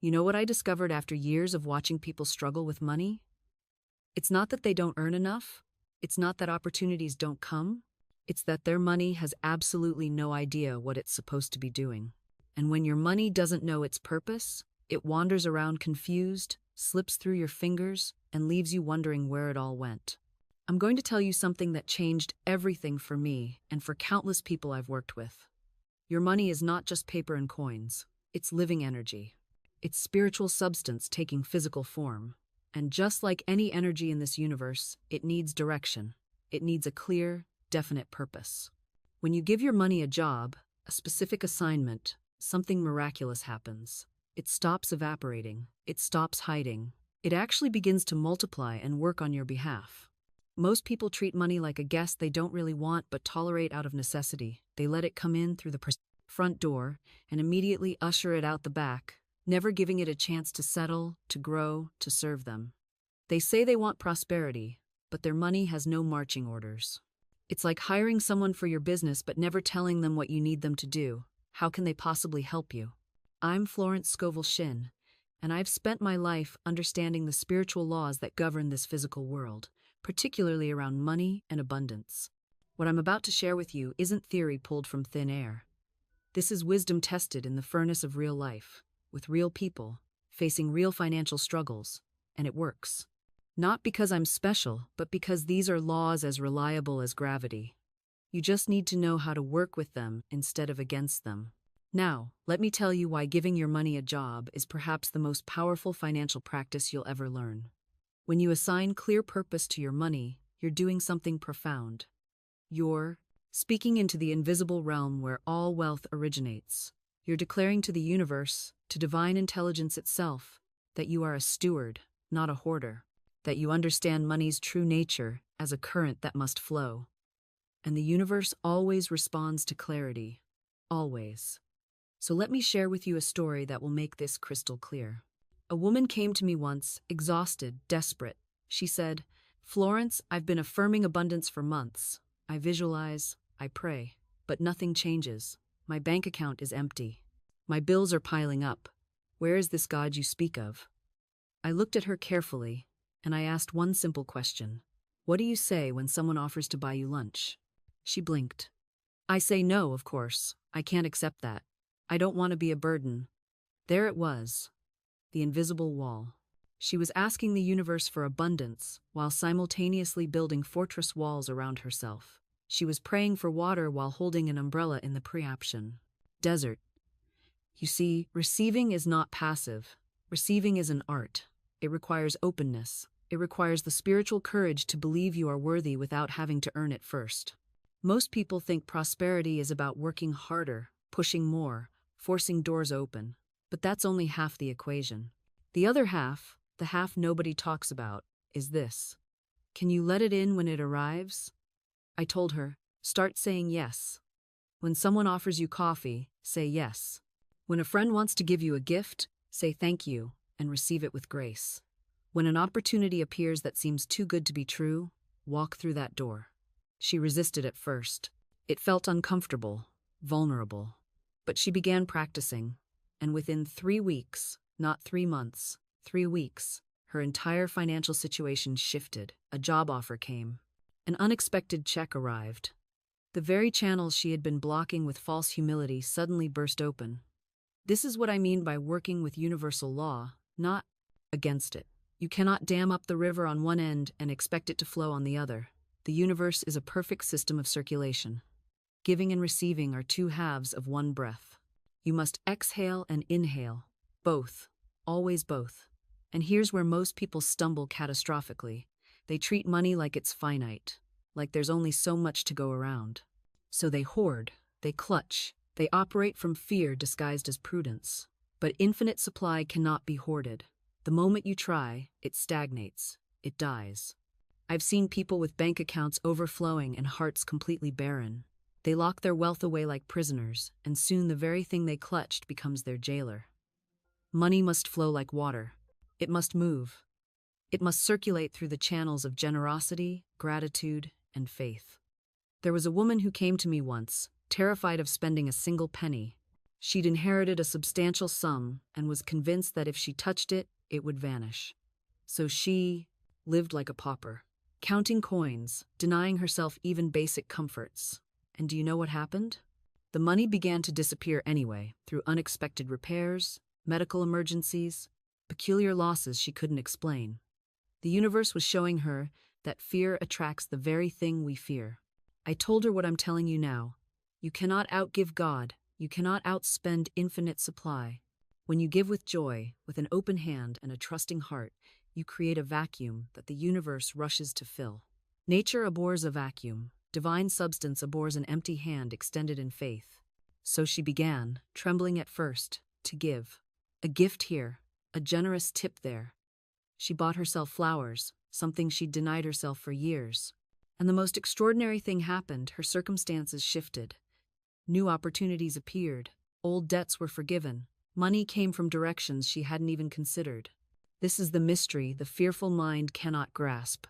You know what I discovered after years of watching people struggle with money? It's not that they don't earn enough. It's not that opportunities don't come. It's that their money has absolutely no idea what it's supposed to be doing. And when your money doesn't know its purpose, it wanders around confused, slips through your fingers, and leaves you wondering where it all went. I'm going to tell you something that changed everything for me and for countless people I've worked with. Your money is not just paper and coins. It's living energy. It's spiritual substance taking physical form. And just like any energy in this universe, it needs direction. It needs a clear, definite purpose. When you give your money a job, a specific assignment, something miraculous happens. It stops evaporating. It stops hiding. It actually begins to multiply and work on your behalf. Most people treat money like a guest they don't really want but tolerate out of necessity. They let it come in through the front door and immediately usher it out the back, never giving it a chance to settle, to grow, to serve them. They say they want prosperity, but their money has no marching orders. It's like hiring someone for your business but never telling them what you need them to do. How can they possibly help you? I'm Florence Scovel Shinn, and I've spent my life understanding the spiritual laws that govern this physical world, particularly around money and abundance. What I'm about to share with you isn't theory pulled from thin air. This is wisdom tested in the furnace of real life, with real people, facing real financial struggles, and it works. Not because I'm special, but because these are laws as reliable as gravity. You just need to know how to work with them instead of against them. Now, let me tell you why giving your money a job is perhaps the most powerful financial practice you'll ever learn. When you assign clear purpose to your money, you're doing something profound. You're speaking into the invisible realm where all wealth originates. You're declaring to the universe, to divine intelligence itself, that you are a steward, not a hoarder, that you understand money's true nature as a current that must flow. And the universe always responds to clarity. Always. So let me share with you a story that will make this crystal clear. A woman came to me once, exhausted, desperate. She said, "Florence, I've been affirming abundance for months. I visualize, I pray, but nothing changes. My bank account is empty. My bills are piling up. Where is this God you speak of?" I looked at her carefully, and I asked one simple question. "What do you say when someone offers to buy you lunch?" She blinked. "I say no, of course. I can't accept that. I don't want to be a burden." There it was, the invisible wall. She was asking the universe for abundance while simultaneously building fortress walls around herself. She was praying for water while holding an umbrella in the preoption. Desert. You see, receiving is not passive. Receiving is an art. It requires openness. It requires the spiritual courage to believe you are worthy without having to earn it first. Most people think prosperity is about working harder, pushing more, forcing doors open. But that's only half the equation. The other half, the half nobody talks about, is this. Can you let it in when it arrives? I told her, start saying yes. When someone offers you coffee, say yes. When a friend wants to give you a gift, say thank you and receive it with grace. When an opportunity appears that seems too good to be true, walk through that door. She resisted at first. It felt uncomfortable, vulnerable. But she began practicing, and within 3 weeks, not 3 months, 3 weeks, her entire financial situation shifted. A job offer came. An unexpected check arrived. The very channels she had been blocking with false humility suddenly burst open. This is what I mean by working with universal law, not against it. You cannot dam up the river on one end and expect it to flow on the other. The universe is a perfect system of circulation. Giving and receiving are two halves of one breath. You must exhale and inhale. Both. Always both. And here's where most people stumble catastrophically. They treat money like it's finite, like there's only so much to go around. So they hoard, they clutch, they operate from fear disguised as prudence. But infinite supply cannot be hoarded. The moment you try, it stagnates. It dies. I've seen people with bank accounts overflowing and hearts completely barren. They lock their wealth away like prisoners, and soon the very thing they clutched becomes their jailer. Money must flow like water. It must move. It must circulate through the channels of generosity, gratitude, and faith. There was a woman who came to me once, terrified of spending a single penny. She'd inherited a substantial sum and was convinced that if she touched it, it would vanish. So she lived like a pauper, counting coins, denying herself even basic comforts. And do you know what happened? The money began to disappear anyway, through unexpected repairs, medical emergencies, peculiar losses she couldn't explain. The universe was showing her that fear attracts the very thing we fear. I told her what I'm telling you now. You cannot outgive God. You cannot outspend infinite supply. When you give with joy, with an open hand and a trusting heart, you create a vacuum that the universe rushes to fill. Nature abhors a vacuum. Divine substance abhors an empty hand extended in faith. So she began, trembling at first, to give. A gift here, a generous tip there. She bought herself flowers, something she'd denied herself for years. And the most extraordinary thing happened. Her circumstances shifted. New opportunities appeared. Old debts were forgiven. Money came from directions she hadn't even considered. This is the mystery the fearful mind cannot grasp.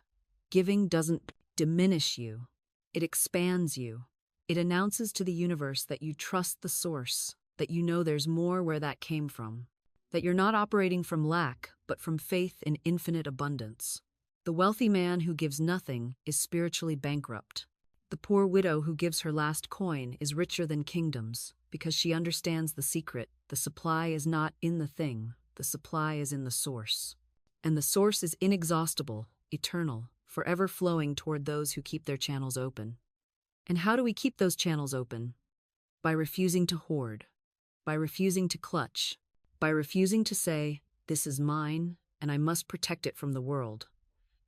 Giving doesn't diminish you. It expands you. It announces to the universe that you trust the source, that you know there's more where that came from, that you're not operating from lack, but from faith in infinite abundance. The wealthy man who gives nothing is spiritually bankrupt. The poor widow who gives her last coin is richer than kingdoms, because she understands the secret. The supply is not in the thing, the supply is in the source. And the source is inexhaustible, eternal, forever flowing toward those who keep their channels open. And how do we keep those channels open? By refusing to hoard, by refusing to clutch, by refusing to say, "This is mine, and I must protect it from the world."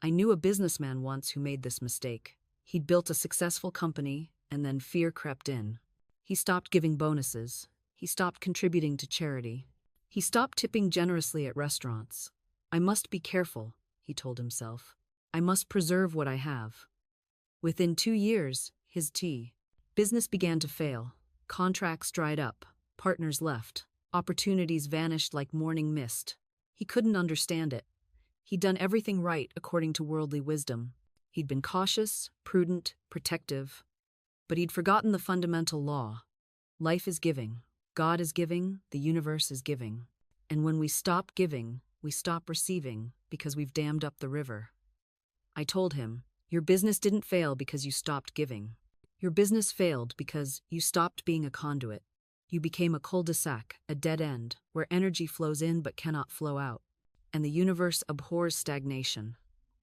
I knew a businessman once who made this mistake. He'd built a successful company, and then fear crept in. He stopped giving bonuses. He stopped contributing to charity. He stopped tipping generously at restaurants. I must be careful, he told himself. I must preserve what I have. Within 2 years, his business began to fail. Contracts dried up. Partners left. Opportunities vanished like morning mist. He couldn't understand it. He'd done everything right according to worldly wisdom. He'd been cautious, prudent, protective, but he'd forgotten the fundamental law. Life is giving. God is giving. The universe is giving. And when we stop giving, we stop receiving because we've dammed up the river. I told him, your business didn't fail because you stopped giving. Your business failed because you stopped being a conduit. You became a cul-de-sac, a dead end, where energy flows in but cannot flow out. And the universe abhors stagnation.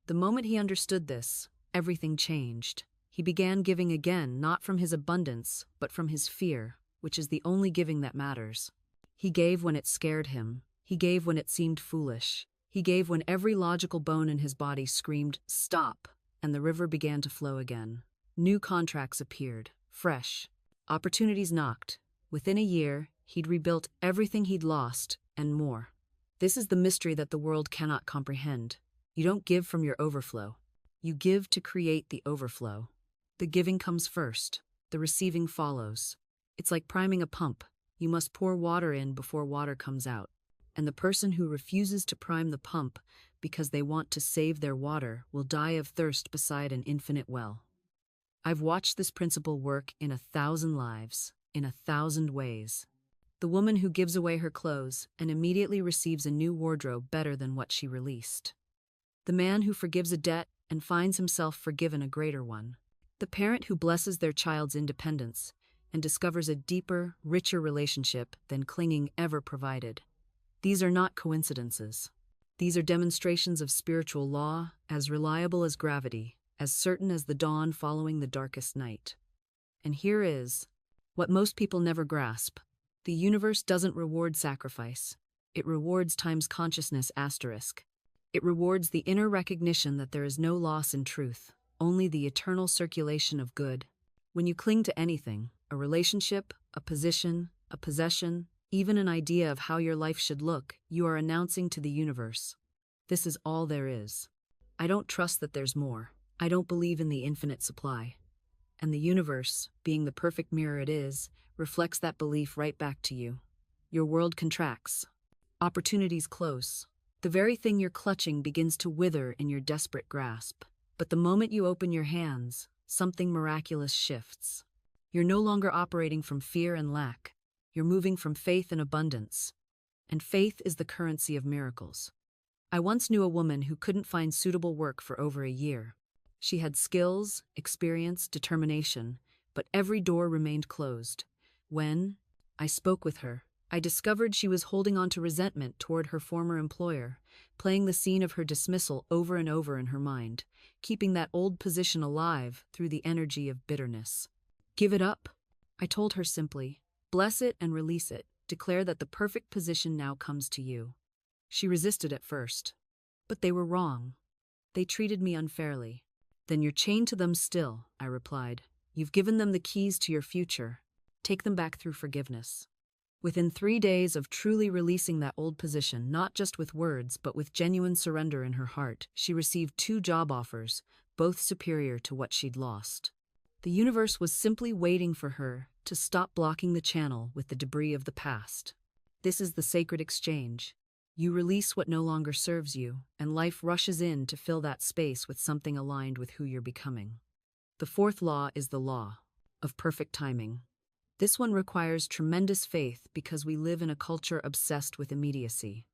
The moment he understood this, everything changed. He began giving again, not from his abundance, but from his fear, which is the only giving that matters. He gave when it scared him. He gave when it seemed foolish. He gave when every logical bone in his body screamed, "Stop!" and the river began to flow again. New contracts appeared, fresh. Opportunities knocked. Within a year, he'd rebuilt everything he'd lost, and more. This is the mystery that the world cannot comprehend. You don't give from your overflow. You give to create the overflow. The giving comes first. The receiving follows. It's like priming a pump. You must pour water in before water comes out. And the person who refuses to prime the pump because they want to save their water will die of thirst beside an infinite well. I've watched this principle work in 1,000 lives, in 1,000 ways. The woman who gives away her clothes and immediately receives a new wardrobe better than what she released. The man who forgives a debt and finds himself forgiven a greater one. The parent who blesses their child's independence and discovers a deeper, richer relationship than clinging ever provided. These are not coincidences. These are demonstrations of spiritual law, as reliable as gravity, as certain as the dawn following the darkest night. And here is what most people never grasp. The universe doesn't reward sacrifice. It rewards times consciousness asterisk. It rewards the inner recognition that there is no loss in truth, only the eternal circulation of good. When you cling to anything, a relationship, a position, a possession, even an idea of how your life should look, you are announcing to the universe, this is all there is. I don't trust that there's more. I don't believe in the infinite supply. And the universe, being the perfect mirror it is, reflects that belief right back to you. Your world contracts. Opportunities close. The very thing you're clutching begins to wither in your desperate grasp. But the moment you open your hands, something miraculous shifts. You're no longer operating from fear and lack. You're moving from faith and abundance. And faith is the currency of miracles. I once knew a woman who couldn't find suitable work for over a year. She had skills, experience, determination, but every door remained closed. When I spoke with her, I discovered she was holding on to resentment toward her former employer, playing the scene of her dismissal over and over in her mind, keeping that old position alive through the energy of bitterness. Give it up, I told her simply. Bless it and release it. Declare that the perfect position now comes to you. She resisted at first. But they were wrong. They treated me unfairly. Then you're chained to them still, I replied. You've given them the keys to your future. Take them back through forgiveness. Within 3 days of truly releasing that old position, not just with words, but with genuine surrender in her heart, she received 2 job offers, both superior to what she'd lost. The universe was simply waiting for her to stop blocking the channel with the debris of the past. This is the sacred exchange. You release what no longer serves you, and life rushes in to fill that space with something aligned with who you're becoming. The 4th law is the law of perfect timing. This one requires tremendous faith because we live in a culture obsessed with immediacy.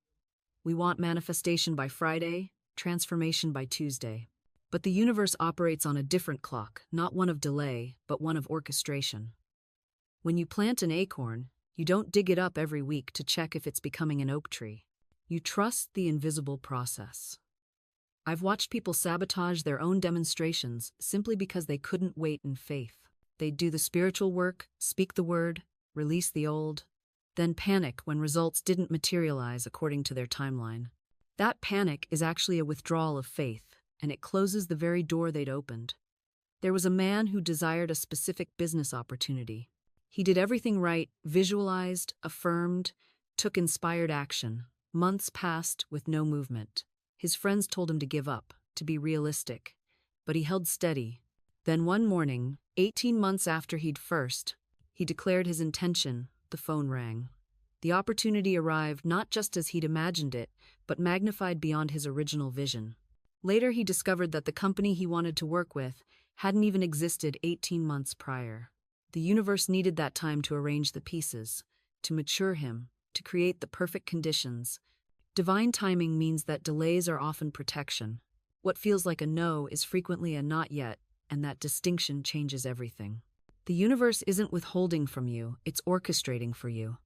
We want manifestation by Friday, transformation by Tuesday. But the universe operates on a different clock, not one of delay, but one of orchestration. When you plant an acorn, you don't dig it up every week to check if it's becoming an oak tree. You trust the invisible process. I've watched people sabotage their own demonstrations simply because they couldn't wait in faith. They'd do the spiritual work, speak the word, release the old, then panic when results didn't materialize according to their timeline. That panic is actually a withdrawal of faith, and it closes the very door they'd opened. There was a man who desired a specific business opportunity. He did everything right, visualized, affirmed, took inspired action. Months passed with no movement. His friends told him to give up, to be realistic. But he held steady. Then one morning, 18 months after he declared his intention, the phone rang. The opportunity arrived not just as he'd imagined it, but magnified beyond his original vision. Later he discovered that the company he wanted to work with hadn't even existed 18 months prior. The universe needed that time to arrange the pieces, to mature him, to create the perfect conditions. Divine timing means that delays are often protection. What feels like a no is frequently a not yet, and that distinction changes everything. The universe isn't withholding from you, it's orchestrating for you.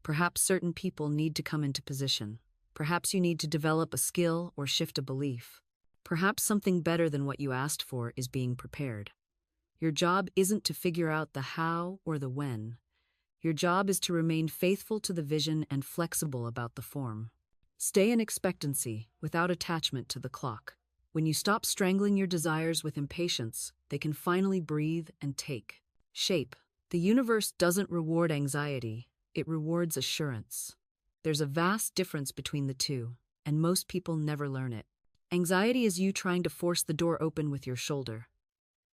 Perhaps certain people need to come into position. Perhaps you need to develop a skill or shift a belief. Perhaps something better than what you asked for is being prepared. Your job isn't to figure out the how or the when. Your job is to remain faithful to the vision and flexible about the form. Stay in expectancy, without attachment to the clock. When you stop strangling your desires with impatience, they can finally breathe and take shape. The universe doesn't reward anxiety, it rewards assurance. There's a vast difference between the two, and most people never learn it. Anxiety is you trying to force the door open with your shoulder.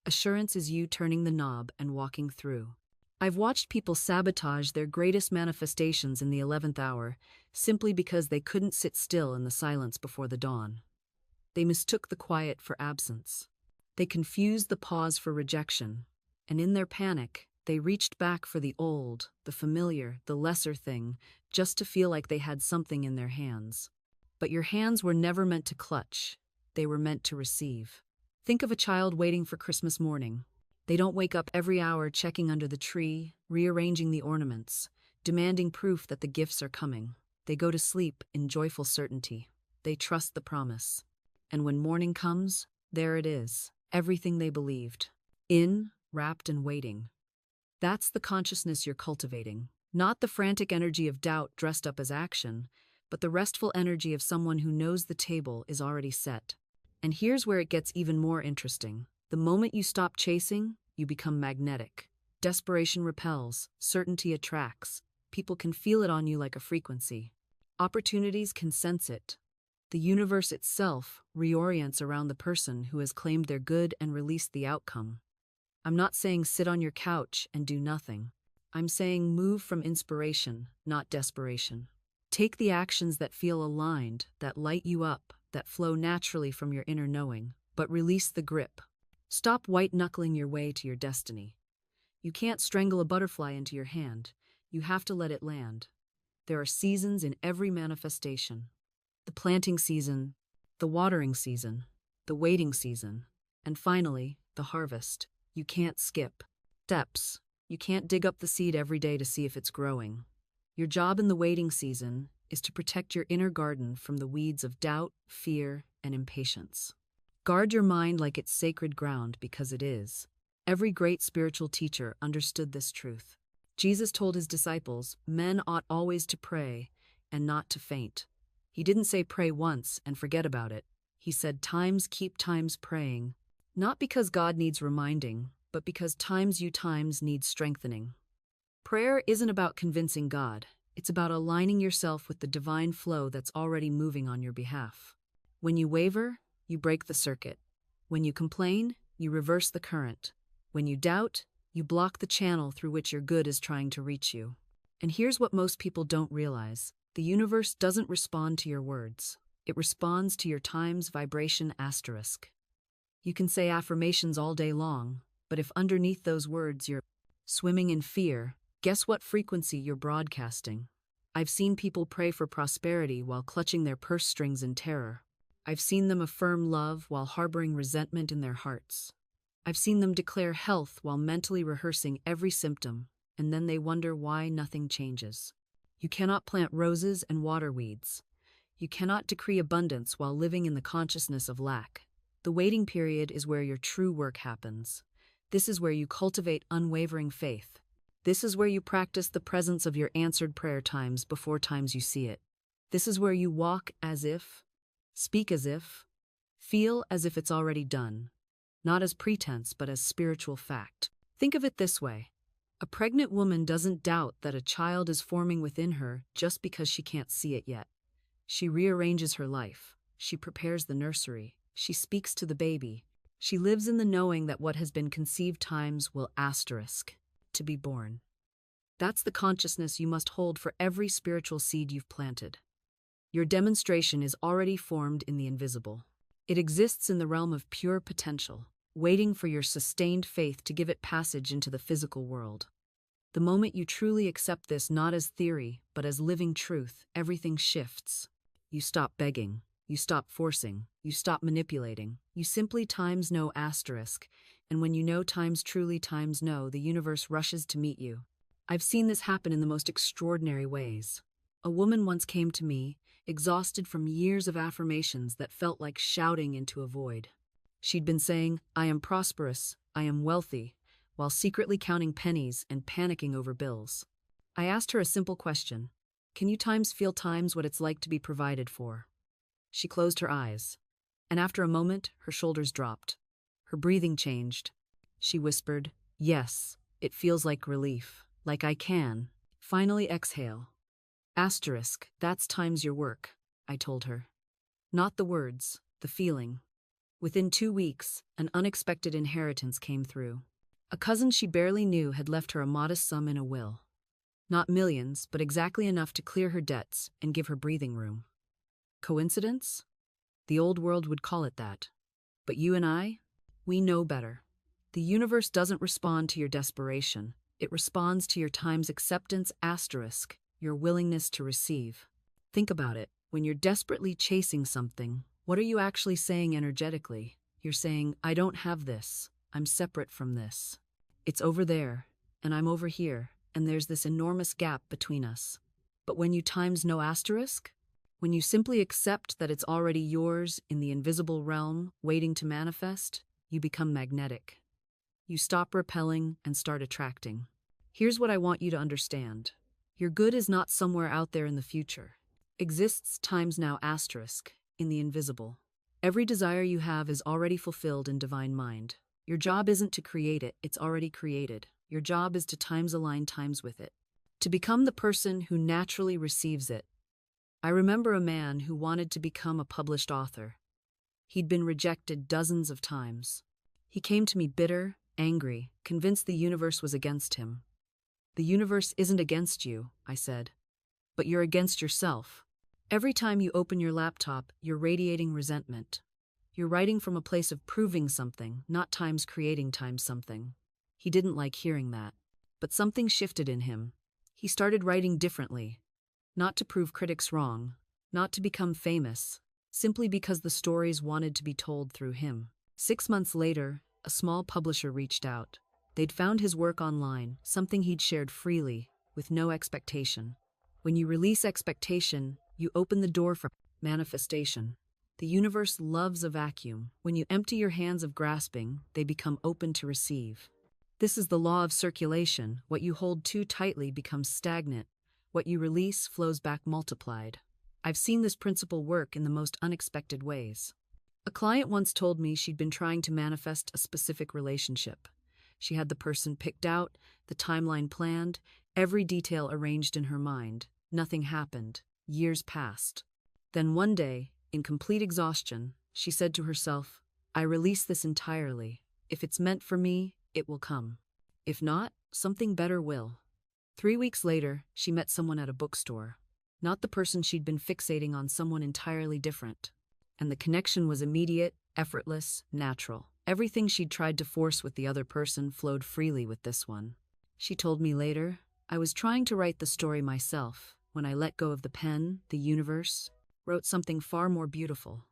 Assurance is you turning the knob and walking through. I've watched people sabotage their greatest manifestations in the 11th hour simply because they couldn't sit still in the silence before the dawn. They mistook the quiet for absence. They confused the pause for rejection, and in their panic, they reached back for the old, the familiar, the lesser thing, just to feel like they had something in their hands. But your hands were never meant to clutch. They were meant to receive. Think of a child waiting for Christmas morning. They don't wake up every hour checking under the tree, rearranging the ornaments, demanding proof that the gifts are coming. They go to sleep in joyful certainty. They trust the promise. And when morning comes, there it is, everything they believed. In, wrapped and waiting. That's the consciousness you're cultivating. Not the frantic energy of doubt dressed up as action, but the restful energy of someone who knows the table is already set. And here's where it gets even more interesting. The moment you stop chasing, you become magnetic. Desperation repels, certainty attracts. People can feel it on you like a frequency. Opportunities can sense it. The universe itself reorients around the person who has claimed their good and released the outcome. I'm not saying sit on your couch and do nothing. I'm saying move from inspiration, not desperation. Take the actions that feel aligned, that light you up, that flow naturally from your inner knowing, but release the grip. Stop white-knuckling your way to your destiny. You can't strangle a butterfly into your hand. You have to let it land. There are seasons in every manifestation. The planting season, the watering season, the waiting season, and finally, the harvest. You can't skip steps. You can't dig up the seed every day to see if it's growing. Your job in the waiting season is to protect your inner garden from the weeds of doubt, fear, and impatience. Guard your mind like it's sacred ground because it is. Every great spiritual teacher understood this truth. Jesus told his disciples, men ought always to pray and not to faint. He didn't say pray once and forget about it. He said times keep times praying, not because God needs reminding, but because times need strengthening. Prayer isn't about convincing God. It's about aligning yourself with the divine flow that's already moving on your behalf. When you waver, you break the circuit. When you complain, you reverse the current. When you doubt, you block the channel through which your good is trying to reach you. And here's what most people don't realize. The universe doesn't respond to your words. It responds to your time's vibration asterisk. You can say affirmations all day long, but if underneath those words you're swimming in fear, guess what frequency you're broadcasting? I've seen people pray for prosperity while clutching their purse strings in terror. I've seen them affirm love while harboring resentment in their hearts. I've seen them declare health while mentally rehearsing every symptom, and then they wonder why nothing changes. You cannot plant roses and water weeds. You cannot decree abundance while living in the consciousness of lack. The waiting period is where your true work happens. This is where you cultivate unwavering faith. This is where you practice the presence of your answered prayer times before times you see it. This is where you walk as if, speak as if, feel as if it's already done. Not as pretense, but as spiritual fact. Think of it this way. A pregnant woman doesn't doubt that a child is forming within her just because she can't see it yet. She rearranges her life. She prepares the nursery. She speaks to the baby. She lives in the knowing that what has been conceived times will asterisk to be born. That's the consciousness you must hold for every spiritual seed you've planted. Your demonstration is already formed in the invisible. It exists in the realm of pure potential, waiting for your sustained faith to give it passage into the physical world. The moment you truly accept this not as theory, but as living truth, everything shifts. You stop begging. You stop forcing. You stop manipulating. You simply times no asterisk. And when you know times truly times no, the universe rushes to meet you. I've seen this happen in the most extraordinary ways. A woman once came to me, exhausted from years of affirmations that felt like shouting into a void. She'd been saying, I am prosperous, I am wealthy, while secretly counting pennies and panicking over bills. I asked her a simple question. Can you feel times what it's like to be provided for? She closed her eyes, and after a moment, her shoulders dropped. Her breathing changed. She whispered, yes, it feels like relief, like I can. Finally exhale. Asterisk, that's times your work, I told her. Not the words, the feeling. Within 2 weeks, an unexpected inheritance came through. A cousin she barely knew had left her a modest sum in a will. Not millions, but exactly enough to clear her debts and give her breathing room. Coincidence? The old world would call it that. But you and I, we know better. The universe doesn't respond to your desperation. It responds to your time's acceptance asterisk, your willingness to receive. Think about it. When you're desperately chasing something, what are you actually saying energetically? You're saying, I don't have this. I'm separate from this. It's over there, and I'm over here, and there's this enormous gap between us. But when you times no asterisk, when you simply accept that it's already yours in the invisible realm, waiting to manifest, you become magnetic. You stop repelling and start attracting. Here's what I want you to understand. Your good is not somewhere out there in the future. Exists times now asterisk, in the invisible. Every desire you have is already fulfilled in divine mind. Your job isn't to create it, it's already created. Your job is to times align times with it. To become the person who naturally receives it. I remember a man who wanted to become a published author. He'd been rejected dozens of times. He came to me bitter, angry, convinced the universe was against him. The universe isn't against you, I said, but you're against yourself. Every time you open your laptop, you're radiating resentment. You're writing from a place of proving something, not creating something. He didn't like hearing that, but something shifted in him. He started writing differently, not to prove critics wrong, not to become famous, simply because the stories wanted to be told through him. 6 months later, a small publisher reached out. They'd found his work online, something he'd shared freely, with no expectation. When you release expectation, you open the door for manifestation. The universe loves a vacuum. When you empty your hands of grasping, they become open to receive. This is the law of circulation. What you hold too tightly becomes stagnant. What you release flows back multiplied. I've seen this principle work in the most unexpected ways. A client once told me she'd been trying to manifest a specific relationship. She had the person picked out, the timeline planned, every detail arranged in her mind. Nothing happened. Years passed. Then one day, in complete exhaustion, she said to herself, "I release this entirely. If it's meant for me, it will come. If not, something better will." 3 weeks later, she met someone at a bookstore. Not the person she'd been fixating on, someone entirely different. And the connection was immediate, effortless, natural. Everything she'd tried to force with the other person flowed freely with this one. She told me later, "I was trying to write the story myself. When I let go of the pen, the universe wrote something far more beautiful."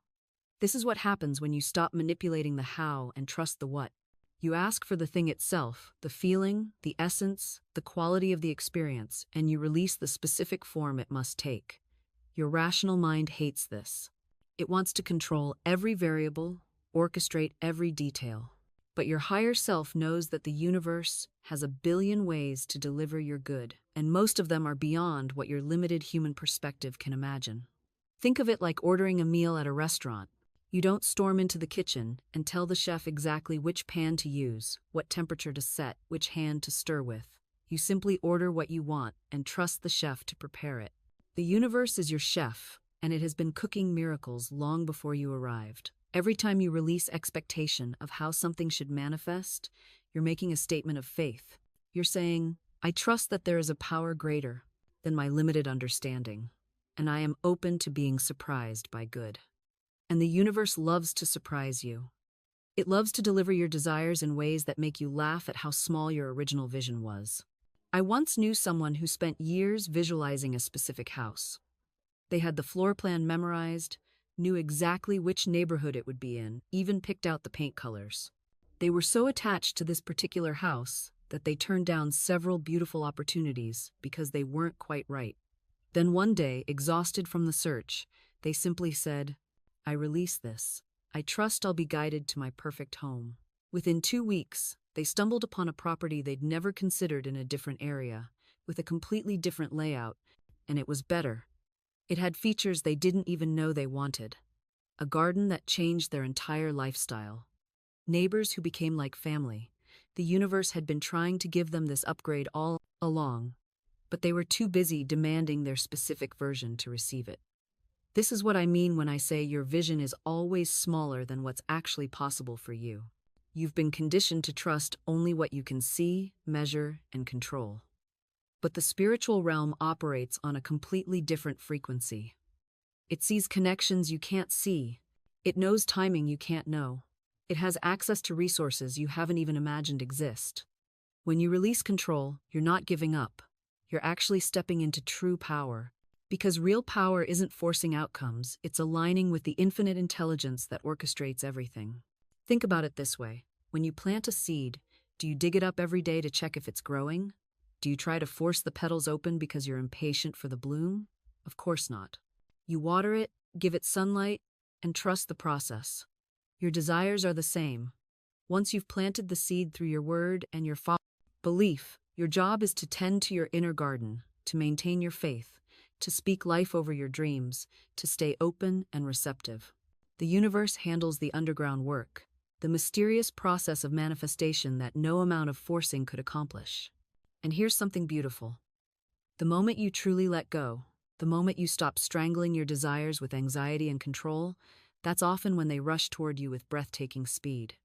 This is what happens when you stop manipulating the how and trust the what. You ask for the thing itself, the feeling, the essence, the quality of the experience, and you release the specific form it must take. Your rational mind hates this. It wants to control every variable, orchestrate every detail. But your higher self knows that the universe has a billion ways to deliver your good, and most of them are beyond what your limited human perspective can imagine. Think of it like ordering a meal at a restaurant. You don't storm into the kitchen and tell the chef exactly which pan to use, what temperature to set, which hand to stir with. You simply order what you want and trust the chef to prepare it. The universe is your chef, and it has been cooking miracles long before you arrived. Every time you release expectation of how something should manifest, you're making a statement of faith. You're saying, "I trust that there is a power greater than my limited understanding, and I am open to being surprised by good." And the universe loves to surprise you. It loves to deliver your desires in ways that make you laugh at how small your original vision was. I once knew someone who spent years visualizing a specific house. They had the floor plan memorized, knew exactly which neighborhood it would be in, even picked out the paint colors. They were so attached to this particular house that they turned down several beautiful opportunities because they weren't quite right. Then one day, exhausted from the search, they simply said, "I release this. I trust I'll be guided to my perfect home." Within 2 weeks, they stumbled upon a property they'd never considered in a different area, with a completely different layout, and it was better. It had features they didn't even know they wanted. A garden that changed their entire lifestyle. Neighbors who became like family. The universe had been trying to give them this upgrade all along, but they were too busy demanding their specific version to receive it. This is what I mean when I say your vision is always smaller than what's actually possible for you. You've been conditioned to trust only what you can see, measure, and control. But the spiritual realm operates on a completely different frequency. It sees connections you can't see. It knows timing you can't know. It has access to resources you haven't even imagined exist. When you release control, you're not giving up. You're actually stepping into true power. Because real power isn't forcing outcomes, it's aligning with the infinite intelligence that orchestrates everything. Think about it this way. When you plant a seed, do you dig it up every day to check if it's growing? Do you try to force the petals open because you're impatient for the bloom? Of course not. You water it, give it sunlight, and trust the process. Your desires are the same. Once you've planted the seed through your word and your belief, your job is to tend to your inner garden, to maintain your faith, to speak life over your dreams, to stay open and receptive. The universe handles the underground work, the mysterious process of manifestation that no amount of forcing could accomplish. And here's something beautiful. The moment you truly let go, the moment you stop strangling your desires with anxiety and control, that's often when they rush toward you with breathtaking speed.